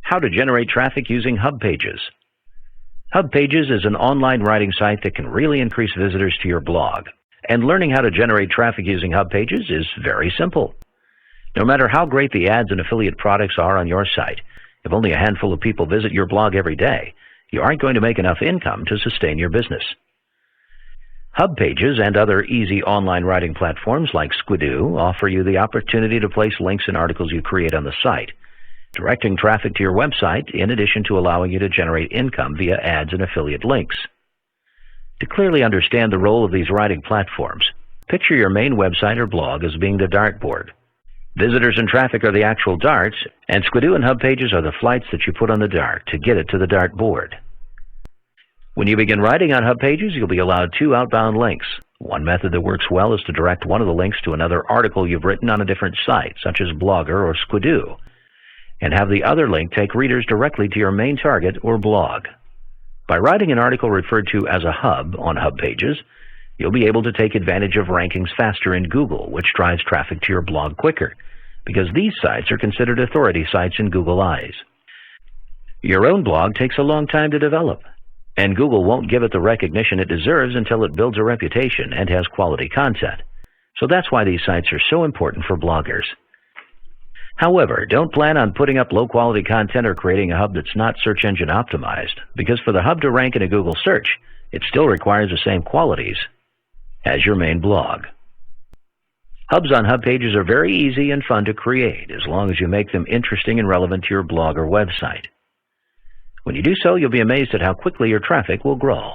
How to generate traffic using Hub Pages. Hub Pages is an online writing site that can really increase visitors to your blog. And learning how to generate traffic using Hub Pages is very simple. No matter how great the ads and affiliate products are on your site, if only a handful of people visit your blog every day, you aren't going to make enough income to sustain your business. Hub Pages and other easy online writing platforms like Squidoo offer you the opportunity to place links in articles you create on the site, directing traffic to your website in addition to allowing you to generate income via ads and affiliate links. To clearly understand the role of these writing platforms, picture your main website or blog as being the dartboard. Visitors and traffic are the actual darts, and Squidoo and Hub Pages are the flights that you put on the dart to get it to the dartboard. When you begin writing on Hub Pages, you'll be allowed 2 outbound links. One method that works well is to direct one of the links to another article you've written on a different site, such as Blogger or Squidoo, and have the other link take readers directly to your main target or blog. By writing an article referred to as a hub on Hub Pages, you'll be able to take advantage of rankings faster in Google, which drives traffic to your blog quicker, because these sites are considered authority sites in Google eyes. Your own blog takes a long time to develop, and Google won't give it the recognition it deserves until it builds a reputation and has quality content. So that's why these sites are so important for bloggers. However, don't plan on putting up low-quality content or creating a hub that's not search engine optimized, because for the hub to rank in a Google search, it still requires the same qualities as your main blog. Hubs on Hub Pages are very easy and fun to create, as long as you make them interesting and relevant to your blog or website. When you do so, you'll be amazed at how quickly your traffic will grow.